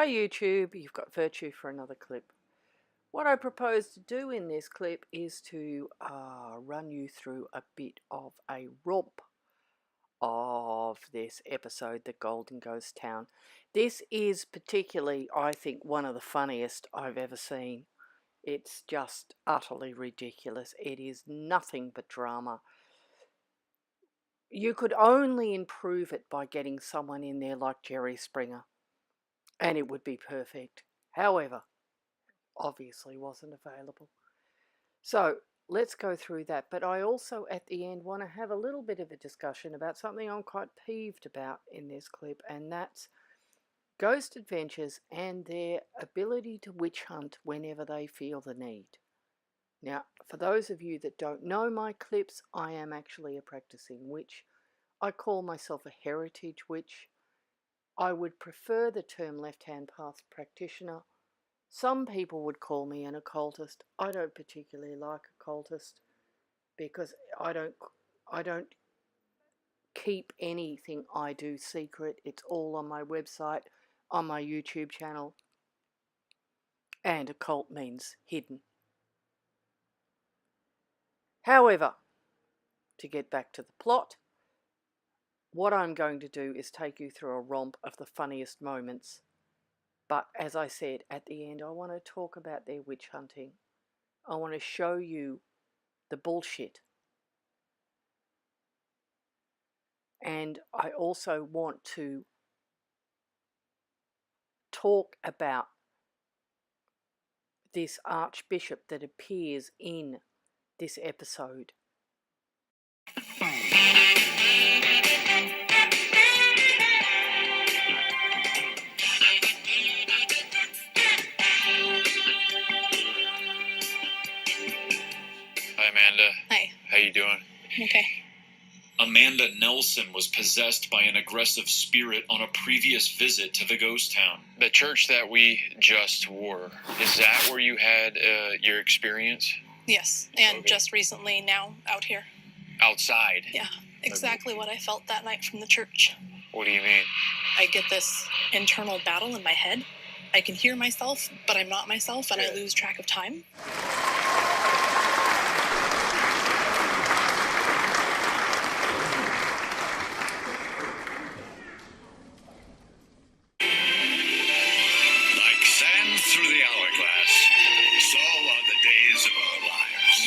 Hi YouTube, you've got Virtue for another clip. What I propose to do in this clip is to run you through a bit of a romp of this episode, The Golden Ghost Town. This is particularly, I think, one of the funniest I've ever seen. It's just utterly ridiculous. It is nothing but drama. You could only improve it by getting someone in there like Jerry Springer, and it would be perfect. However, obviously wasn't available. So let's go through that. But I also at the end want to have a little bit of a discussion about something I'm quite peeved about in this clip, and that's Ghost Adventures and their ability to witch hunt whenever they feel the need. Now, for those of you that don't know my clips, I am actually a practicing witch. I call myself a heritage witch. I would prefer the term left-hand path practitioner. Some people would call me an occultist. I don't particularly like occultist because I don't keep anything I do secret. It's all on my website, on my YouTube channel. And occult means hidden. However, to get back to the plot, what I'm going to do is take you through a romp of the funniest moments. But as I said, at the end, I want to talk about their witch hunting. I want to show you the bullshit. And I also want to talk about this archbishop that appears in this episode. Hi, Amanda. Hi. How you doing? Okay. Amanda Nelson was possessed by an aggressive spirit on a previous visit to the ghost town. The church that we just were. Is that where you had your experience? Yes, and just recently now out here. Outside? Yeah, exactly what I felt that night from the church. What do you mean? I get this internal battle in my head. I can hear myself, but I'm not myself, and I lose track of time. Like sand through the hourglass, so are the days of our lives.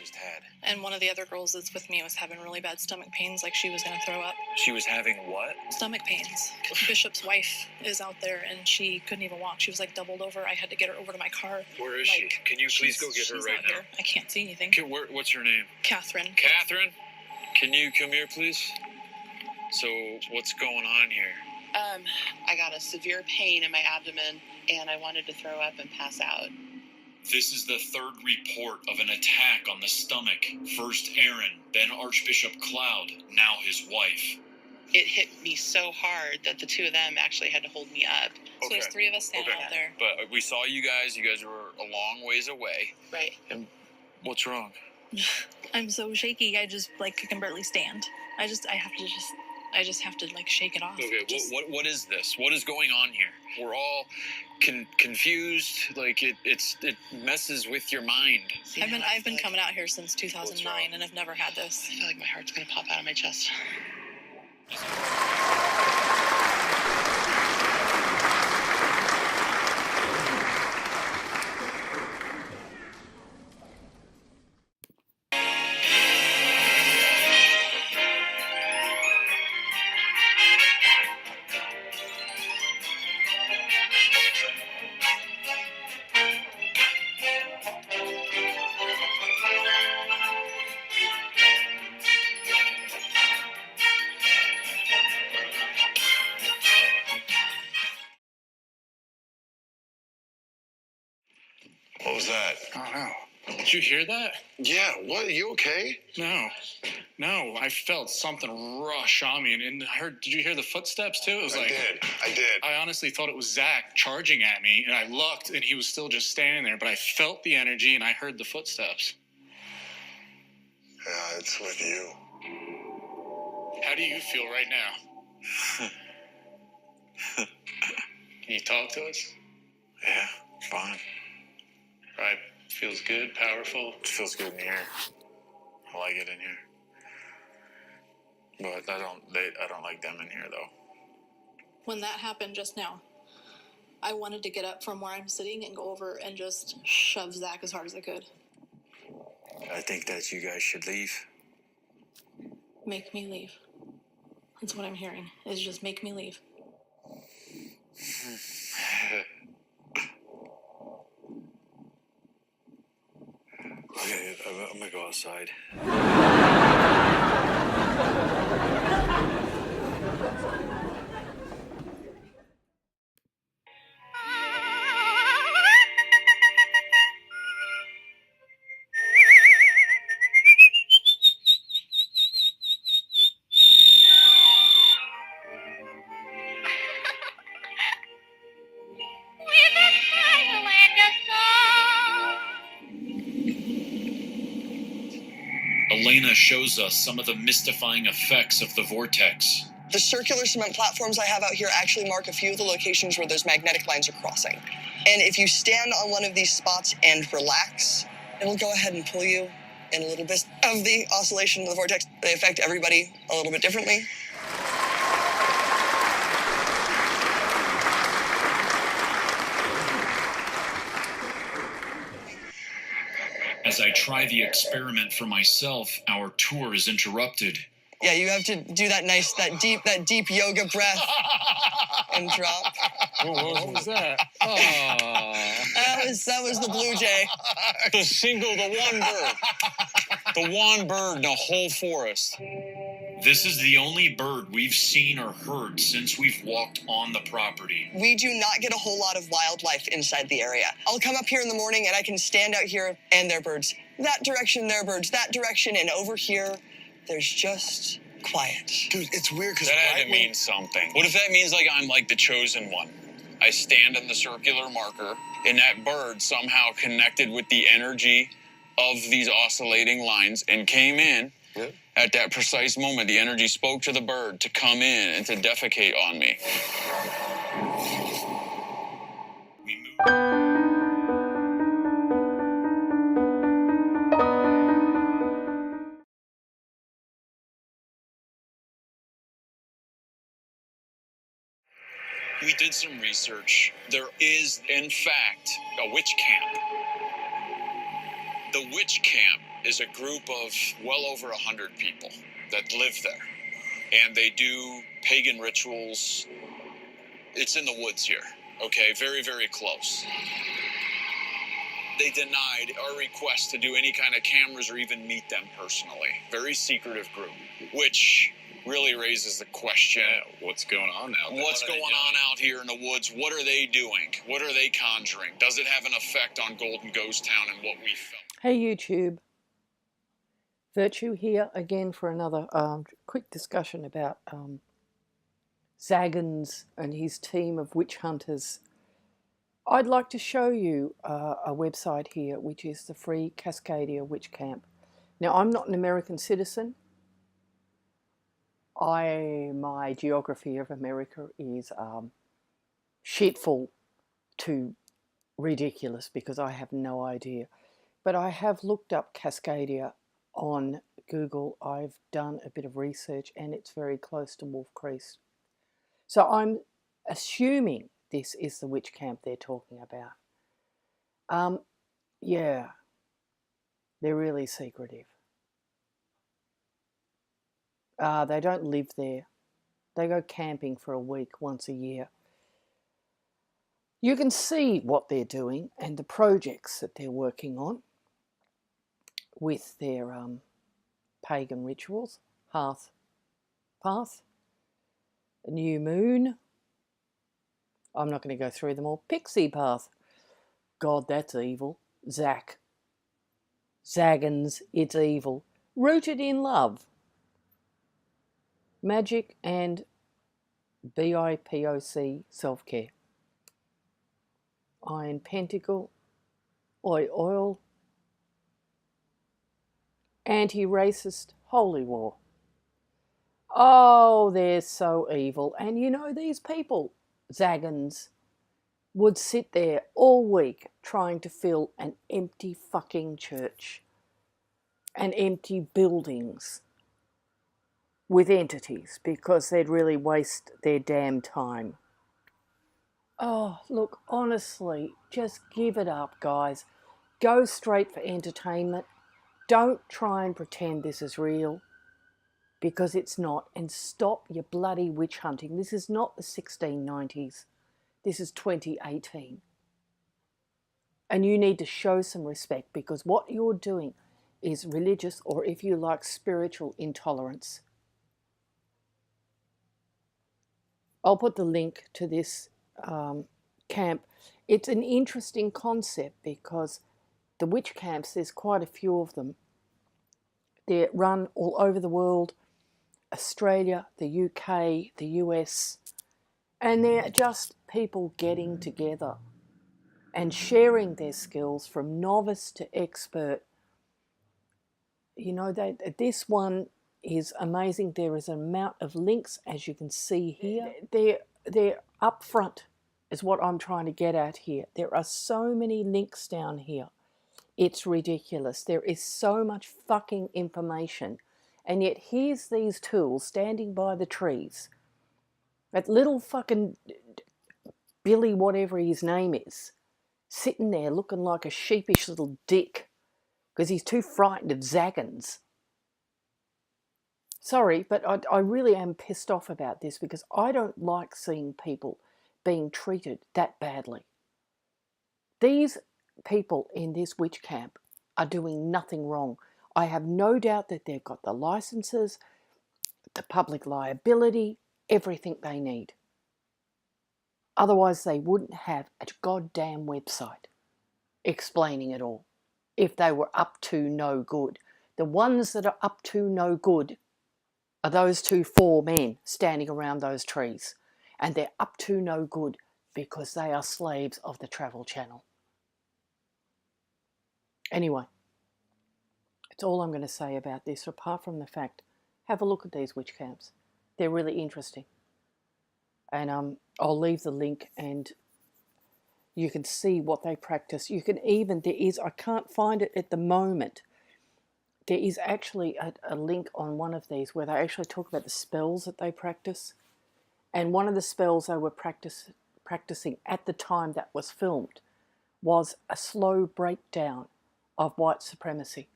Just had. And one of the other girls that's with me was having really bad stomach pains, like she was going to throw up. She was having what? Stomach pains. Bishop's wife is out there, and she couldn't even walk. She was like doubled over. I had to get her over to my car. Where is she? Can you please go get her she's right out now? here. I can't see anything. What's her name? Catherine. Catherine? Can you come here, please? So, what's going on here? I got a severe pain in my abdomen, and I wanted to throw up and pass out. This is the third report of an attack on the stomach. First Aaron, then Archbishop Cloud, now his wife. It hit me so hard that the two of them actually had to hold me up. So there's three of us standing out there. But we saw you guys. You guys were a long ways away. Right. And what's wrong? I'm so shaky. I just I can barely stand. I just have to shake it off. Okay. What is this? What is going on here? We're all confused. Like it messes with your mind. See, I've been coming out here since 2009, and I've never had this. I feel like my heart's gonna pop out of my chest. What was that? I don't know. Did you hear that? Yeah, what? Are you okay? No. I felt something rush on me, and I heard. Did you hear the footsteps too? It was I did. I honestly thought it was Zach charging at me, and I looked, and he was still just standing there. But I felt the energy, and I heard the footsteps. Yeah, it's with you. How do you feel right now? Can you talk to us? Yeah, fine. Right. Feels good, powerful. It feels good in here. I like it in here. But I don't like them in here, though. When that happened just now, I wanted to get up from where I'm sitting and go over and just shove Zach as hard as I could. I think that you guys should leave. Make me leave. That's what I'm hearing, is just make me leave. Okay, I'm gonna go outside. Elena shows us some of the mystifying effects of the vortex. The circular cement platforms I have out here actually mark a few of the locations where those magnetic lines are crossing. And if you stand on one of these spots and relax, it'll go ahead and pull you in a little bit of the oscillation of the vortex. They affect everybody a little bit differently. As I try the experiment for myself, our tour is interrupted. Yeah, you have to do that deep yoga breath and drop. What was that? Oh. That was the blue jay. The single, the one bird. The one bird in a whole forest. This is the only bird we've seen or heard since we've walked on the property. We do not get a whole lot of wildlife inside the area. I'll come up here in the morning and I can stand out here and there are birds that direction, there are birds that direction, and over here, there's just quiet. Dude, it's weird because That had to mean something. What if that means like I'm like the chosen one? I stand on the circular marker and that bird somehow connected with the energy of these oscillating lines and came in. Yep. At that precise moment, the energy spoke to the bird to come in and to defecate on me. We moved. We did some research. There is, in fact, a witch camp. The witch camp is a group of well over 100 people that live there. And they do pagan rituals. It's in the woods here, okay? Very, very close. They denied our request to do any kind of cameras or even meet them personally. Very secretive group, which really raises the question, What's going on now? what's going on out here in the woods? What are they doing? What are they conjuring? Does it have an effect on Golden Ghost Town and what we felt? Hey YouTube, Virtue here again for another quick discussion about Zaggins and his team of witch hunters. I'd like to show you a website here, which is the Free Cascadia Witch Camp. Now, I'm not an American citizen. My geography of America is shitful to ridiculous because I have no idea. But I have looked up Cascadia on Google. I've done a bit of research and it's very close to Wolf Creek. So I'm assuming this is the witch camp they're talking about. Yeah, they're really secretive. They don't live there. They go camping for a week once a year. You can see what they're doing and the projects that they're working on with their pagan rituals. Hearth Path, New Moon. I'm not going to go through them all. Pixie Path. God, that's evil. Zaggins, it's evil. Rooted in Love. Magic and BIPOC self-care. Iron Pentacle. Oil. anti-racist holy war. Oh, they're so evil. And you know, these people, Zagans, would sit there all week trying to fill an empty fucking church and empty buildings with entities because they'd really waste their damn time. Oh, look, honestly, just give it up, guys. Go straight for entertainment. Don't try and pretend this is real, because it's not. And stop your bloody witch hunting. This is not the 1690s. This is 2018. And you need to show some respect, because what you're doing is religious, or if you like, spiritual intolerance. I'll put the link to this camp. It's an interesting concept because the witch camps, there's quite a few of them. They're run all over the world, Australia, the UK, the US, and they're just people getting together and sharing their skills from novice to expert. You know, this one is amazing. There is an amount of links, as you can see here. They're upfront, is what I'm trying to get at here. There are so many links down here. It's ridiculous. There is so much fucking information. And yet here's these tools standing by the trees. That little fucking Billy, whatever his name is, sitting there looking like a sheepish little dick because he's too frightened of Zagans. Sorry, but I really am pissed off about this because I don't like seeing people being treated that badly. These people in this witch camp are doing nothing wrong. I have no doubt that they've got the licenses, the public liability, everything they need. Otherwise, they wouldn't have a goddamn website explaining it all if they were up to no good. The ones that are up to no good are those 4 men standing around those trees. And they're up to no good because they are slaves of the Travel Channel. Anyway, that's all I'm going to say about this, apart from the fact, have a look at these witch camps. They're really interesting. And I'll leave the link and you can see what they practice. You can even, I can't find it at the moment. There is actually a link on one of these where they actually talk about the spells that they practice. And one of the spells they were practicing at the time that was filmed was a slow breakdown of white supremacy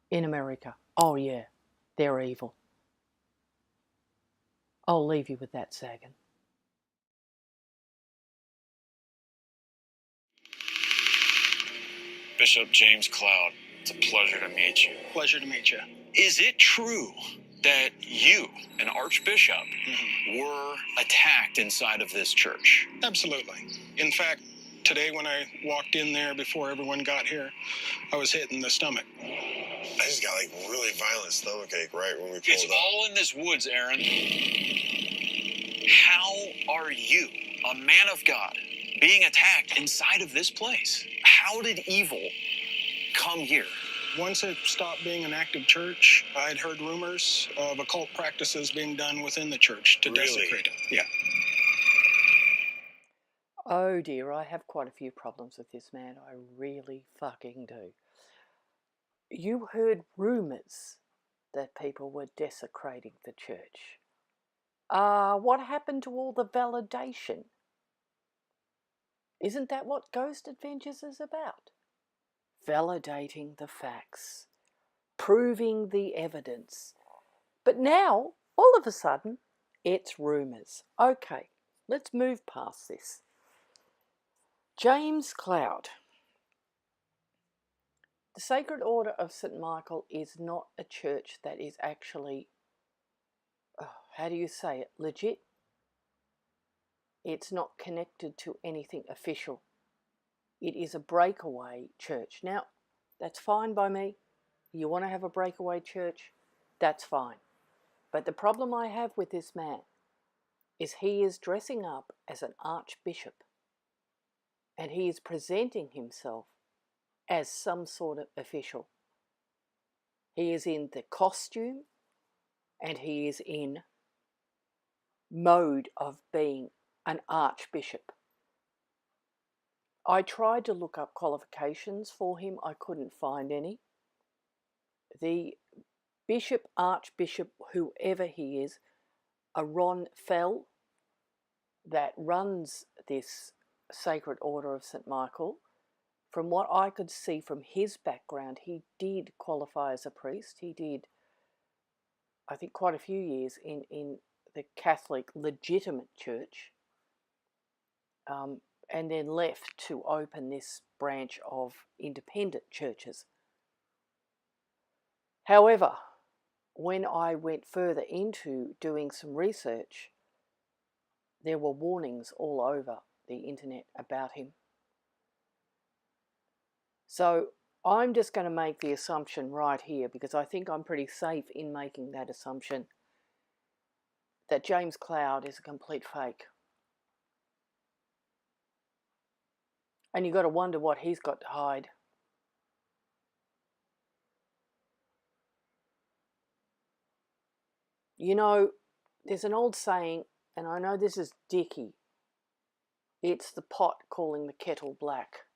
in America. Oh yeah, they're evil. I'll leave you with that, Sagan. Bishop James Cloud, it's a pleasure to meet you. Pleasure to meet you. Is it true that you, an archbishop, were attacked inside of this church? Absolutely. In fact, today when I walked in there before everyone got here, I was hit in the stomach. I just got like really violent stomachache right when we pulled It's up. all in this woods, Aaron. How are you, a man of God, being attacked inside of this place? How did evil come here? Once it stopped being an active church, I'd heard rumors of occult practices being done within the church to desecrate it. Yeah. Oh dear, I have quite a few problems with this man. I really fucking do. You heard rumours that people were desecrating the church. What happened to all the validation? Isn't that what Ghost Adventures is about? Validating the facts, proving the evidence. But now, all of a sudden, it's rumours. Okay, let's move past this. James Cloud. The Sacred Order of St. Michael is not a church that is actually, how do you say it, legit. It's not connected to anything official. It is a breakaway church. Now, that's fine by me. You want to have a breakaway church? That's fine. But the problem I have with this man is he is dressing up as an archbishop and he is presenting himself as some sort of official. He is in the costume, and he is in mode of being an archbishop. I tried to look up qualifications for him. I couldn't find any. The bishop, archbishop, whoever he is, a Ron Fell, that runs this Sacred Order of St. Michael, from what I could see from his background, he did qualify as a priest. He did, I think, quite a few years in the Catholic legitimate church, and then left to open this branch of independent churches. However, when I went further into doing some research, there were warnings all over the internet about him. So I'm just going to make the assumption right here, because I think I'm pretty safe in making that assumption, that James Cloud is a complete fake. And you've got to wonder what he's got to hide. You know, there's an old saying, and I know this is dicky, it's the pot calling the kettle black.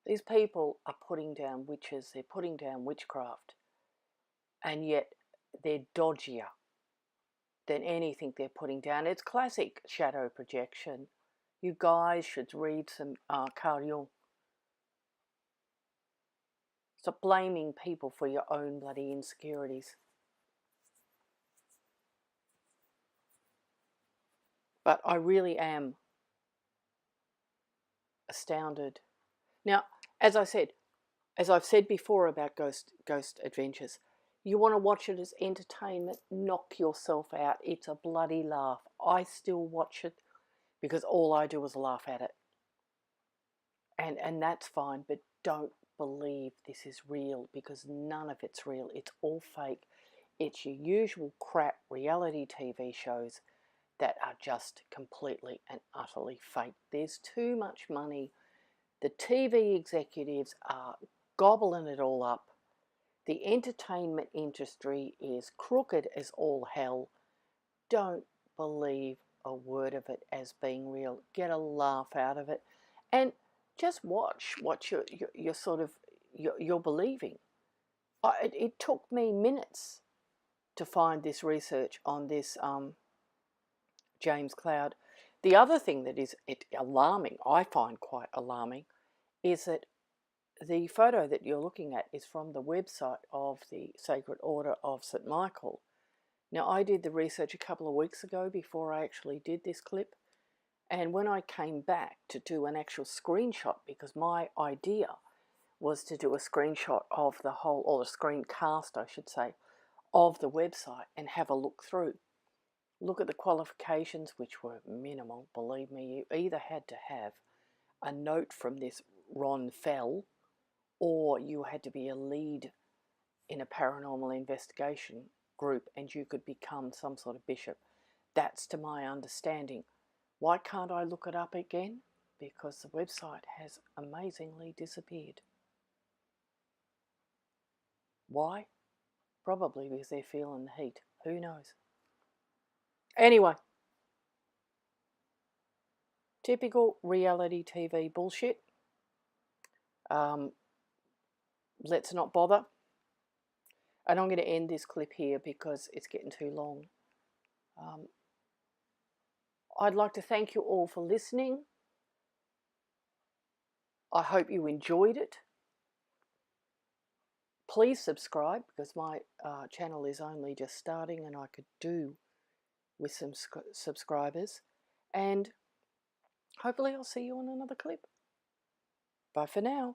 These people are putting down witches, they're putting down witchcraft, and yet they're dodgier than anything they're putting down. It's classic shadow projection. You guys should read some Carl Jung. Stop blaming people for your own bloody insecurities. But I really am astounded. Now, as I've said before about Ghost Adventures, you want to watch it as entertainment, knock yourself out. It's a bloody laugh. I still watch it because all I do is laugh at it. And that's fine, but don't believe this is real, because none of it's real. It's all fake. It's your usual crap reality TV shows that are just completely and utterly fake. There's too much money. The TV executives are gobbling it all up. The entertainment industry is crooked as all hell. Don't believe a word of it as being real. Get a laugh out of it, and just watch what you're believing. It took me minutes to find this research on this James Cloud. The other thing that is alarming, I find quite alarming, is that the photo that you're looking at is from the website of the Sacred Order of St. Michael. Now, I did the research a couple of weeks ago before I actually did this clip, and when I came back to do an actual screenshot, because my idea was to do a screenshot of the whole, or a screencast I should say, of the website and have a look through. Look at the qualifications, which were minimal, believe me. You either had to have a note from this Ron Fell, or you had to be a lead in a paranormal investigation group and you could become some sort of bishop. That's to my understanding. Why can't I look it up again? Because the website has amazingly disappeared. Why? Probably because they're feeling the heat. Who knows? Anyway, typical reality TV bullshit. Let's not bother. And I'm going to end this clip here because it's getting too long. I'd like to thank you all for listening. I hope you enjoyed it. Please subscribe, because my channel is only just starting and I could do with some subscribers. And hopefully I'll see you on another clip. Bye for now.